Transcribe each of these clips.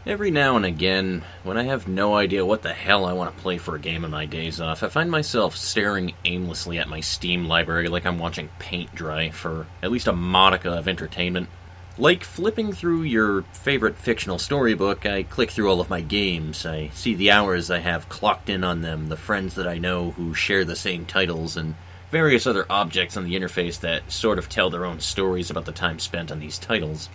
Every now and again, when I have no idea what the hell I want to play for a game on my days off, I find myself staring aimlessly at my Steam library like I'm watching paint dry for at least a modicum of entertainment. Like flipping through your favorite fictional storybook, I click through all of my games, I see the hours I have clocked in on them, the friends that I know who share the same titles, and various other objects on the interface that sort of tell their own stories about the time spent on these titles.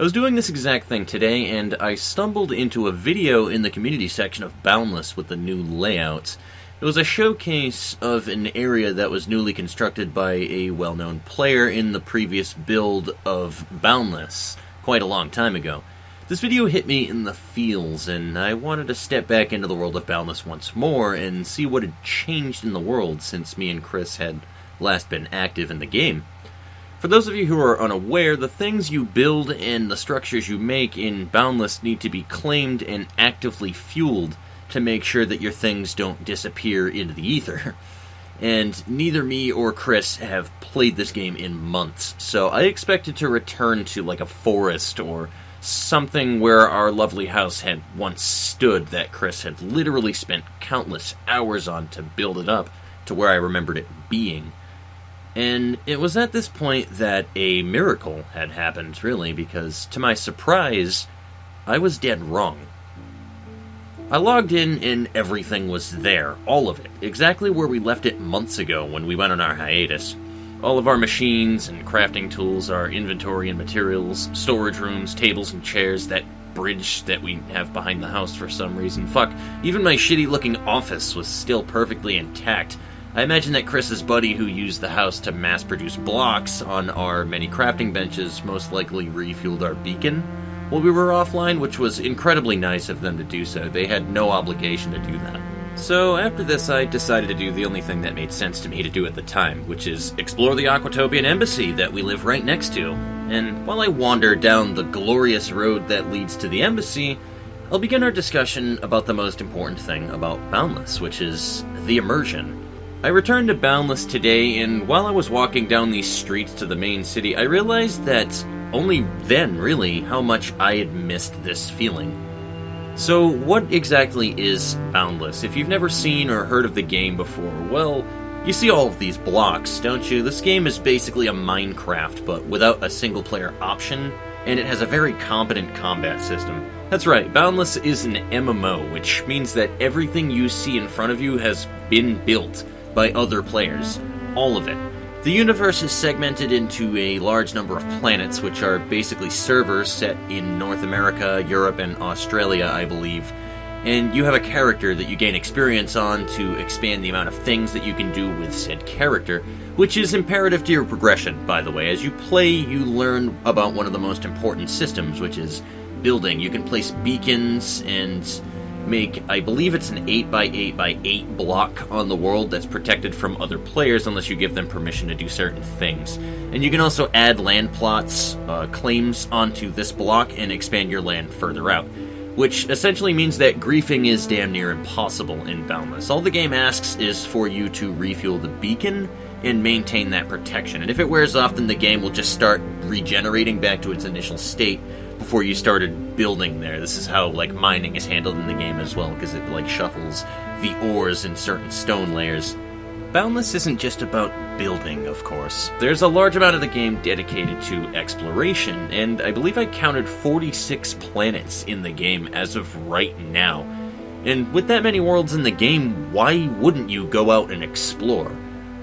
I was doing this exact thing today, and I stumbled into a video in the community section of Boundless with the new layouts. It was a showcase of an area that was newly constructed by a well-known player in the previous build of Boundless, quite a long time ago. This video hit me in the feels, and I wanted to step back into the world of Boundless once more and see what had changed in the world since me and Chris had last been active in the game. For those of you who are unaware, the things you build and the structures you make in Boundless need to be claimed and actively fueled to make sure that your things don't disappear into the ether. And neither me or Chris have played this game in months, so I expected to return to like a forest or something where our lovely house had once stood that Chris had literally spent countless hours on to build it up to where I remembered it being. And it was at this point that a miracle had happened, really, because, to my surprise, I was dead wrong. I logged in and everything was there, all of it, exactly where we left it months ago when we went on our hiatus. All of our machines and crafting tools, our inventory and materials, storage rooms, tables and chairs, that bridge that we have behind the house for some reason. Fuck, even my shitty-looking office was still perfectly intact. I imagine that Chris's buddy who used the house to mass-produce blocks on our many crafting benches most likely refueled our beacon while we were offline, which was incredibly nice of them to do so. They had no obligation to do that. So after this, I decided to do the only thing that made sense to me to do at the time, which is explore the Aquatopian embassy that we live right next to. And while I wander down the glorious road that leads to the embassy, I'll begin our discussion about the most important thing about Boundless, which is the immersion. I returned to Boundless today, and while I was walking down these streets to the main city, I realized that only then, really, how much I had missed this feeling. So, what exactly is Boundless? If you've never seen or heard of the game before, well, you see all of these blocks, don't you? This game is basically a Minecraft, but without a single-player option, and it has a very competent combat system. That's right, Boundless is an MMO, which means that everything you see in front of you has been built by other players. All of it. The universe is segmented into a large number of planets, which are basically servers set in North America, Europe, and Australia, I believe. And you have a character that you gain experience on to expand the amount of things that you can do with said character, which is imperative to your progression, by the way. As you play, you learn about one of the most important systems, which is building. You can place beacons and make, I believe it's an 8x8x8 block on the world that's protected from other players unless you give them permission to do certain things. And you can also add land plots, claims onto this block and expand your land further out, which essentially means that griefing is damn near impossible in Boundless. All the game asks is for you to refuel the beacon and maintain that protection. And if it wears off, then the game will just start regenerating back to its initial state before you started building there. This is how, mining is handled in the game as well, because it, shuffles the ores in certain stone layers. Boundless isn't just about building, of course. There's a large amount of the game dedicated to exploration, and I believe I counted 46 planets in the game as of right now. And with that many worlds in the game, why wouldn't you go out and explore?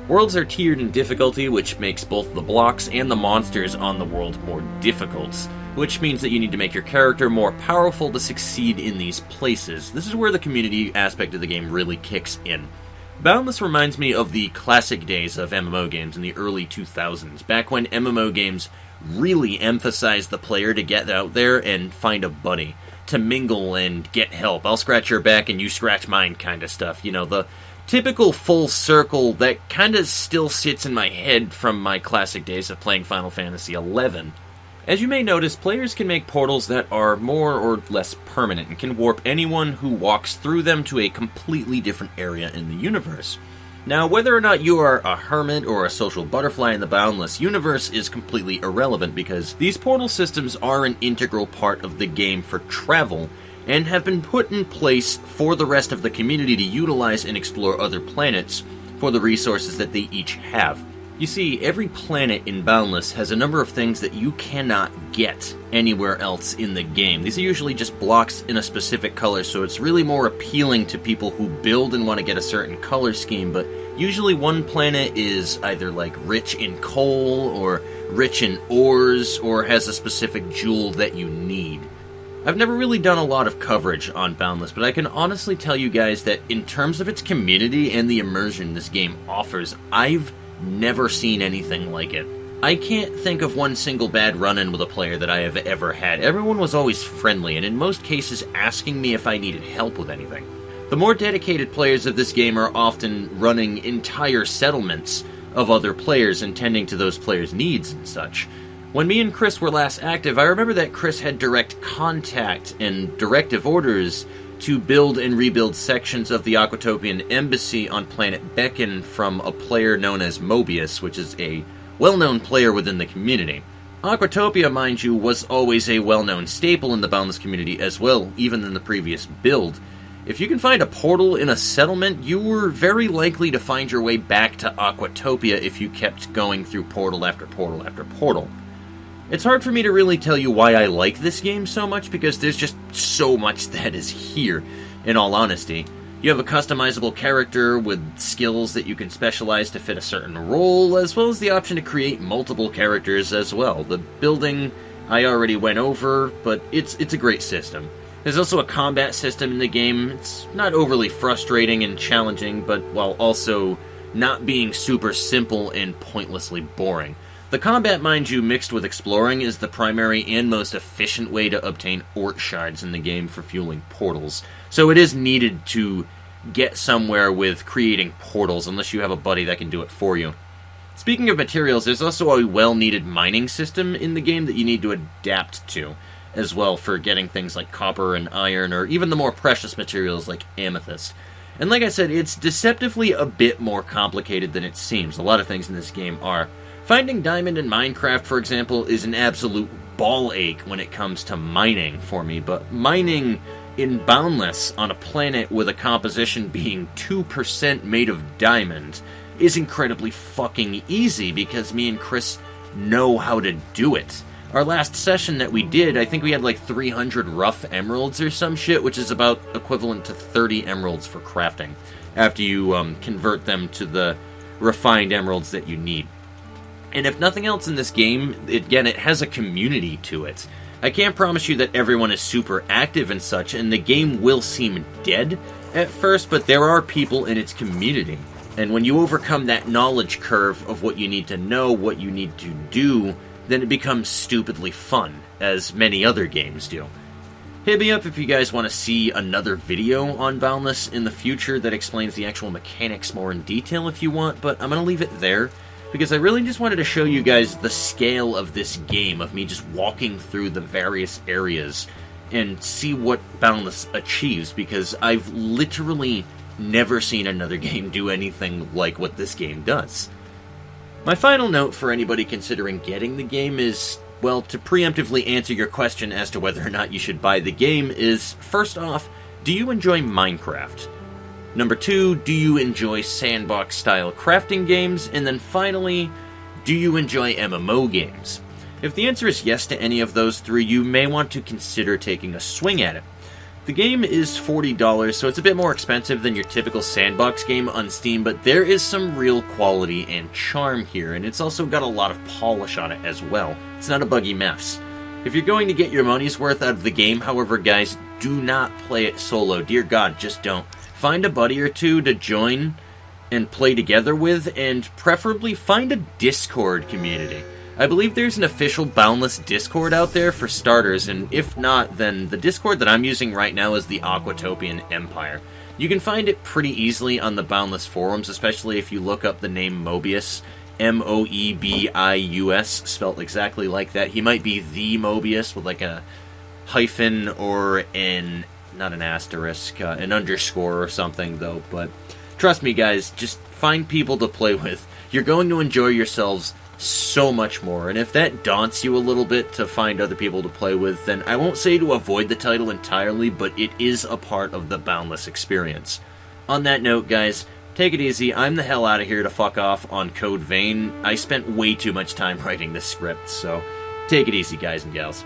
Worlds are tiered in difficulty, which makes both the blocks and the monsters on the world more difficult, which means that you need to make your character more powerful to succeed in these places. This is where the community aspect of the game really kicks in. Boundless reminds me of the classic days of MMO games in the early 2000s, back when MMO games really emphasized the player to get out there and find a buddy, to mingle and get help. I'll scratch your back and you scratch mine kind of stuff. You know, the typical full circle that kind of still sits in my head from my classic days of playing Final Fantasy XI. As you may notice, players can make portals that are more or less permanent and can warp anyone who walks through them to a completely different area in the universe. Now, whether or not you are a hermit or a social butterfly in the Boundless universe is completely irrelevant, because these portal systems are an integral part of the game for travel, and have been put in place for the rest of the community to utilize and explore other planets for the resources that they each have. You see, every planet in Boundless has a number of things that you cannot get anywhere else in the game. These are usually just blocks in a specific color, so it's really more appealing to people who build and want to get a certain color scheme, but usually one planet is either like rich in coal, or rich in ores, or has a specific jewel that you need. I've never really done a lot of coverage on Boundless, but I can honestly tell you guys that in terms of its community and the immersion this game offers, I've never seen anything like it. I can't think of one single bad run-in with a player that I have ever had. Everyone was always friendly, and in most cases asking me if I needed help with anything. The more dedicated players of this game are often running entire settlements of other players and tending to those players' needs and such. When me and Chris were last active, I remember that Chris had direct contact and directive orders to build and rebuild sections of the Aquatopian embassy on planet Beacon from a player known as Mobius, which is a well-known player within the community. Aquatopia, mind you, was always a well-known staple in the Boundless community as well, even in the previous build. If you can find a portal in a settlement, you were very likely to find your way back to Aquatopia if you kept going through portal after portal after portal. It's hard for me to really tell you why I like this game so much, because there's just so much that is here, in all honesty. You have a customizable character with skills that you can specialize to fit a certain role, as well as the option to create multiple characters as well. The building I already went over, but it's a great system. There's also a combat system in the game. It's not overly frustrating and challenging, but while also not being super simple and pointlessly boring. The combat, mind you, mixed with exploring, is the primary and most efficient way to obtain ort shards in the game for fueling portals. So it is needed to get somewhere with creating portals, unless you have a buddy that can do it for you. Speaking of materials, there's also a well-needed mining system in the game that you need to adapt to as well for getting things like copper and iron, or even the more precious materials like amethyst. And like I said, it's deceptively a bit more complicated than it seems. A lot of things in this game are. Finding diamond in Minecraft, for example, is an absolute ball ache when it comes to mining for me, but mining in Boundless on a planet with a composition being 2% made of diamond is incredibly fucking easy, because me and Chris know how to do it. Our last session that we did, I think we had like 300 rough emeralds or some shit, which is about equivalent to 30 emeralds for crafting, after you convert them to the refined emeralds that you need. And if nothing else in this game, again, it has a community to it. I can't promise you that everyone is super active and such, and the game will seem dead at first, but there are people in its community. And when you overcome that knowledge curve of what you need to know, what you need to do, then it becomes stupidly fun, as many other games do. Hit me up if you guys want to see another video on Boundless in the future that explains the actual mechanics more in detail if you want, but I'm going to leave it there, because I really just wanted to show you guys the scale of this game, of me just walking through the various areas and see what Boundless achieves, because I've literally never seen another game do anything like what this game does. My final note for anybody considering getting the game is, well, to preemptively answer your question as to whether or not you should buy the game is, first off, do you enjoy Minecraft? Number 2, do you enjoy sandbox-style crafting games? And then finally, do you enjoy MMO games? If the answer is yes to any of those 3, you may want to consider taking a swing at it. The game is $40, so it's a bit more expensive than your typical sandbox game on Steam, but there is some real quality and charm here, and it's also got a lot of polish on it as well. It's not a buggy mess. If you're going to get your money's worth out of the game, however, guys, do not play it solo. Dear God, just don't. Find a buddy or two to join and play together with, and preferably find a Discord community. I believe there's an official Boundless Discord out there for starters, and if not, then the Discord that I'm using right now is the Aquatopian Empire. You can find it pretty easily on the Boundless forums, especially if you look up the name Mobius, M-O-E-B-I-U-S, spelt exactly like that. He might be the Mobius with like a hyphen or not an asterisk, an underscore or something though, but trust me guys, just find people to play with, you're going to enjoy yourselves so much more. And if that daunts you a little bit to find other people to play with, then I won't say to avoid the title entirely, but it is a part of the Boundless experience. On that note, guys, take it easy. I'm the hell out of here to fuck off on Code Vein. I spent way too much time writing this script, so take it easy, guys and gals.